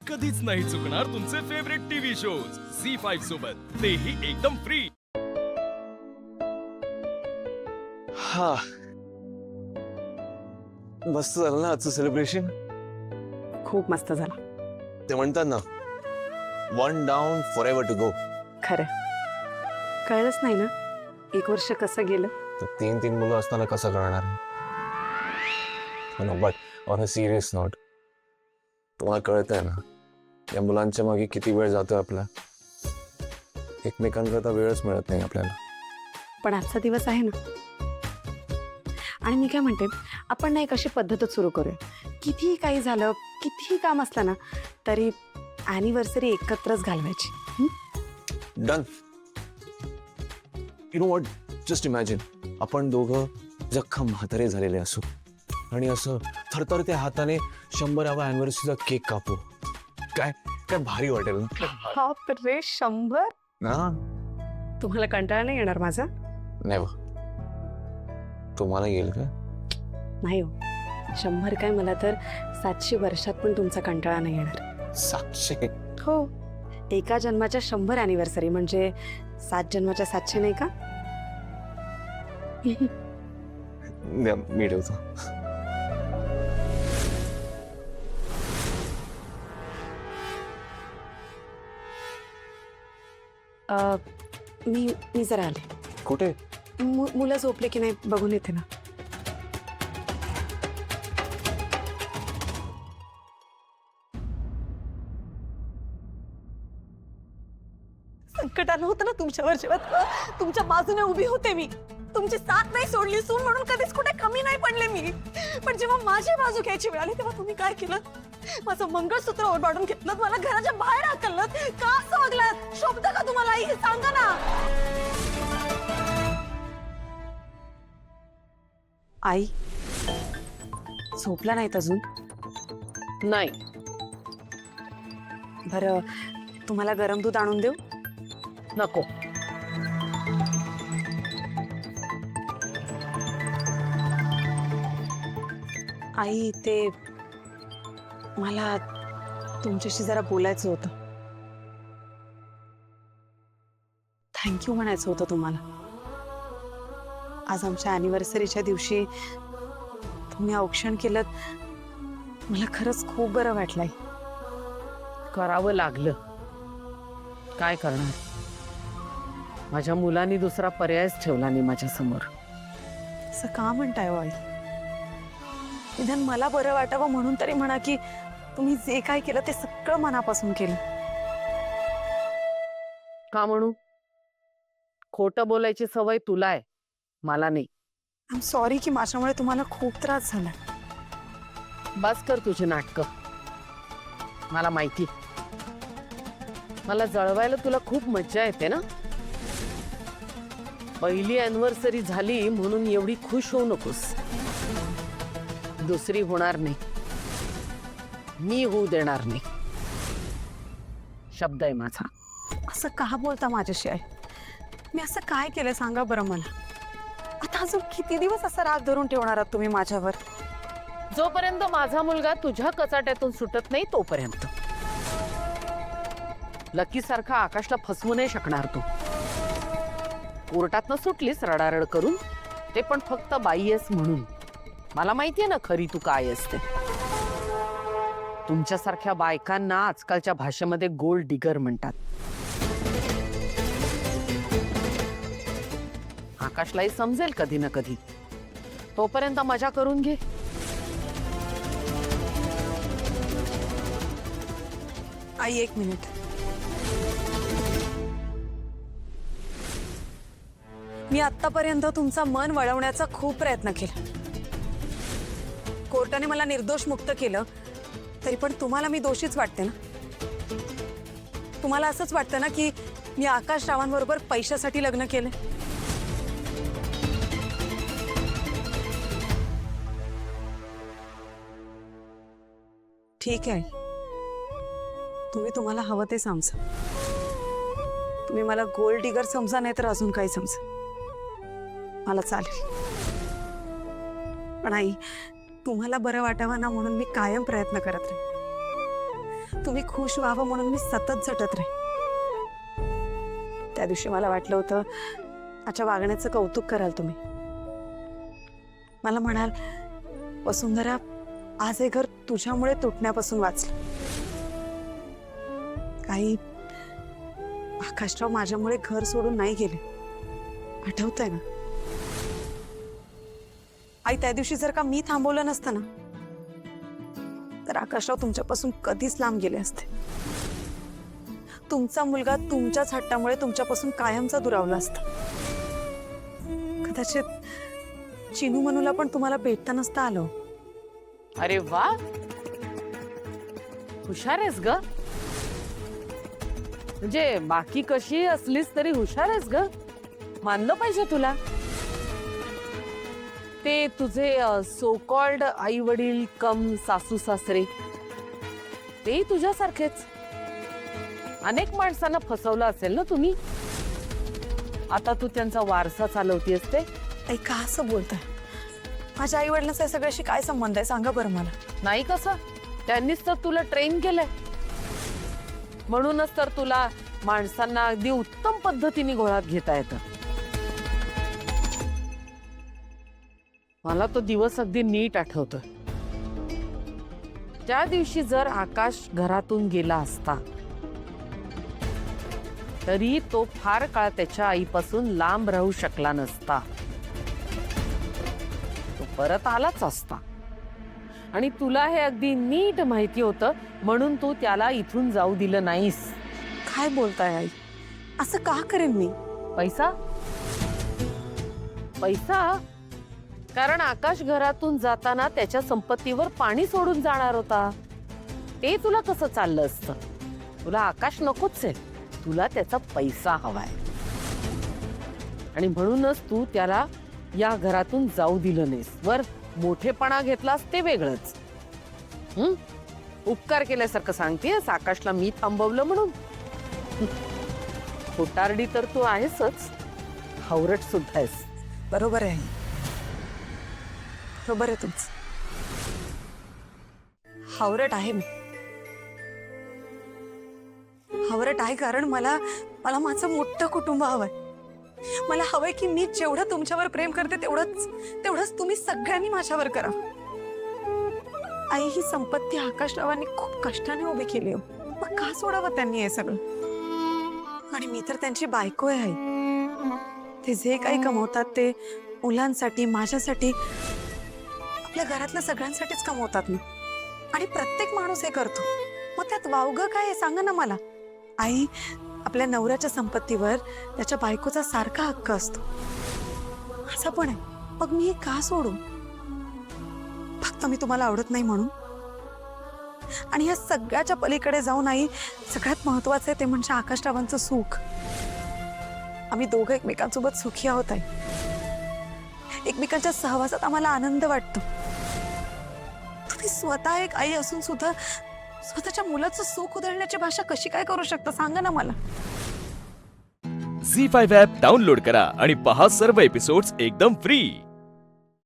कधीच नाही चुकणार तुमचे फेवरेट टीव्ही शोज झी5 सोबत, तेही एकदम फ्री. हा, मस्त झालं ना आजचं सेलिब्रेशन. खूप मस्त झाला. ते म्हणतात ना, one down forever to go. खरं कळलंच नाही ना 1 वर्ष कसं गेलं. तर 3 मुलं असताना कसं करणार. But on a serious note, तुम्हाला कळतंय ना या मुलांच्या मागे किती वेळ जातोय आपला. एकमेकांकरता वेळच मिळत नाही आपल्याला. पण आजचा दिवस आहे ना. आणि मी काय म्हणते, आपण ना एक अशी पद्धतच सुरू करूया. कितीही काही झालं, कितीही काम असलं ना, तरी ॲनिव्हर्सरी एकत्रच घालवायची. Done. You know what, just imagine आपण दोघं जखम म्हातारे झालेले असू आणि असं थरथरत्या हाताने 100व्या अॅनिव्हर्सरीचा केक कापू. काय काय भारी वाटेल ना. बापरे, 100? ना तुम्हाला कंटाळा नाही येणार माझा? नाही बा, तुम्हाला येईल का? नाही हो, 100 काय, मला तर 700 वर्षात पण तुमचा कंटाळा नाही येणार. 700? हो, एका जन्माच्या 100 अॅनिव्हर्सरी म्हणजे 7 जन्माच्या 700 नाही का? द्या, मी ठेवतो. मी जरा आले. कुठे? मुलं झोपले की नाही बघून येते ना. संकट आलं होतं ना तुमच्यावर, जेव्हा तुमच्या बाजूने उभी होते मी. तुमची साथ नाही सोडली, सून म्हणून कधीच कुठे कमी नाही पडले मी. पण जेव्हा माझी बाजू घ्यायची वेळ आली तेव्हा तुम्ही काय केलं? माझं मंगळसूत्र ओरबाडून घेतलं, मला घराच्या बाहेर हाकललं. का असं वागलात? शोभतं का तुम्हाला आई, हे सांगा ना. आई झोपला नाहीत अजून? नाही. बरं, तुम्हाला गरम दूध आणून देऊ? नको. आई, ते मला तुमच्याशी जरा बोलायचं होतं. थँक्यू म्हणायचं होतं तुम्हाला. आज आमच्या अॅनिव्हर्सरीच्या दिवशी तुम्ही औक्षण केलं, मला खरंच खूप बरं वाटलंय. करावं लागलं, काय करणार. माझ्या मुलांनी दुसरा पर्यायच ठेवला नाही माझ्या समोर. असं का म्हणताय हो आई? निदान मला बरं वाटावं म्हणून तरी म्हणा की तुम्ही जे काय केलं ते सगळं मनापासून केलं. का म्हणू? खोटं बोलायची सवय तुला आहे, मला नाही. आय एम सॉरी की माझ्यामुळे तुम्हाला खूप त्रास झाला. बस कर तुझी नाटकं. मला माहिती, मला जळवायला तुला खूप मज्जा येते ना. पहिली अॅनिव्हर्सरी झाली म्हणून एवढी खुश होऊ नकोस. दुसरी होणार नाही, मी होऊ देणार नाही. शब्द आहे माझा. असं का बोलता माझ्याशी आहे? मी असं काय केलं सांगा बरं मला. आता अजून किती दिवस असा राग धरून ठेवणार आहात तुम्ही माझ्यावर? जोपर्यंत माझा मुलगा तुझ्या कचाट्यातून सुटत नाही तोपर्यंत. लकी सारखा आकाशला फसवू नाही शकणार तू. कोर्टातनं सुटलीस रडारड करून, ते पण फक्त बाई आहेस म्हणून. मला माहितीये ना खरी तू काय असते. तुमच्यासारख्या बायकांना आजकालच्या भाषेमध्ये गोल्ड डिगर म्हणतात. आकाशलाही समजेल कधी ना कधी. तोपर्यंत मजा करून घे. आई, 1 मिनिट. मी आतापर्यंत तुमचा मन वळवण्याचा खूप प्रयत्न केला. कोर्टाने मला निर्दोष मुक्त केलं, तरी पण तुम्हाला मी दोषीच वाटते ना. तुम्हाला असंच वाटतं ना की मी आकाश रावांबरोबर पैशासाठी लग्न केलं. ठीक आहे, तुम्ही तुम्हाला हवं ते समजा. तुम्ही मला गोल्ड डिगर समजा, नाही तर अजून काही समजा, मला चालेल. पण आई, तुम्हाला बरं वाटावं ना म्हणून मी कायम प्रयत्न करत राहीन. तुम्ही खुश व्हावं म्हणून मी सतत झटत राहीन. त्या दिवशी मला वाटलं होतं माझ्या वागण्याचं कौतुक कराल तुम्ही. मला म्हणाल, वसुंधरा, आज हे घर तुझ्यामुळे तुटण्यापासून वाचलं. काही आकाशराव माझ्यामुळे घर सोडून नाही गेले, आठवतंय ना? आई, त्या दिवशी जर का मी थांबवलं नसतं ना, तर आकाशराव तुमच्यापासून कधीच लांब गेले असते. तुमचा मुलगा तुमच्याच हट्टामुळे तुमच्यापासून कायमचा दुरावला असता. कदाचित चिनू मनूला पण तुम्हाला भेटता नसता आलो. अरे वा, हुशार आहेस ग. म्हणजे बाकी कशी असलीस तरी हुशार आहेस ग, मानलं पाहिजे तुला. ते तुझे सो कॉल्ड आई वडील कम सासू सासरे, ते तुझ्यासारखेच. अनेक माणसांना फसवलं असेल ना तुम्ही. आता तू त्यांचा वारसा चालवती असते. आई, का असं बोलताय? माझ्या आई वडिलांचा सगळ्याशी काय संबंध आहे सांगा बरं मला. नाही कसं, त्यांनीच तर तुला ट्रेन केलंय. म्हणूनच तर तुला माणसांना अगदी उत्तम पद्धतीने घोळात घेता येतं. मला तो दिवस अगदी नीट आठवतोय. त्या दिवशी जर आकाश घरातून गेला असता तरी तो फार काळ त्याच्या आईपासून लांब राहू शकला नसता. तो परत आलाच असता. आणि तुला हे अगदी नीट माहिती होतं, म्हणून तू त्याला इथून जाऊ दिलं नाहीस. काय बोलताय आई? असं का करेन मी? पैसा पैसा कारण आकाश घरातून जाताना त्याच्या संपत्तीवर पाणी सोडून जाणार होता. ते तुला कसं चाललं असतं? तुला आकाश नकोच आहे, तुला त्याचा पैसा हवाय. आणि म्हणूनच तू त्याला या घरातून जाऊ दिलं नाहीस. वर मोठेपणा घेतलास ते वेगळंच. उपकार केल्यासारखं सांगतेस आकाशला मी थांबवलं म्हणून. खोटारडी तर तू आहेसच, हावरट सुद्धा आहेस. बरोबर आहे, बरोबर आहे तुमचं. हावरट आहे मी. हावरट आहे कारण मला माझं मोठं कुटुंब हवंय. मला हवंय की मी जेवढं तुमच्यावर प्रेम करते तेवढंच तुम्ही सगळ्यांनी माझ्यावर करा. आई, ही संपत्ती आकाशरावांनी खूप कष्टाने उभी केली हो. मग का सोडावं त्यांनी हे सगळं? आणि मी तर त्यांची बायको आहे आई. ते जे काही कमवतात ते मुलांसाठी, माझ्यासाठी, आपल्या घरातल्या सगळ्यांसाठीच कमवतात ना. आणि प्रत्येक माणूस हे करतो. मग त्यात वावगं काय आहे सांगा ना मला. आई, आपल्या नवऱ्याच्या संपत्तीवर त्याच्या बायकोचा सारखा हक्क असतो. असं पण आहे. मग मी हे का सोडू? फक्त मी तुम्हाला आवडत नाही म्हणून? आणि या सगळ्याच्या पलीकडे जाऊन आई, सगळ्यात महत्वाचं आहे ते म्हणजे आकाशरावांचं सुख. आम्ही दोघं एकमेकांसोबत सुखी आहोत आई. एकमेकांच्या सहवासात आम्हाला आनंद वाटतो. तुम्ही स्वतः एक आई असून सुद्धा स्वतःच्या मुलाचं सुख उधळण्याची भाषा कशी काय करू शकता सांगा ना मला. झी 5 ॲप डाउनलोड करा आणि पहा सर्व एपिसोड्स एकदम फ्री.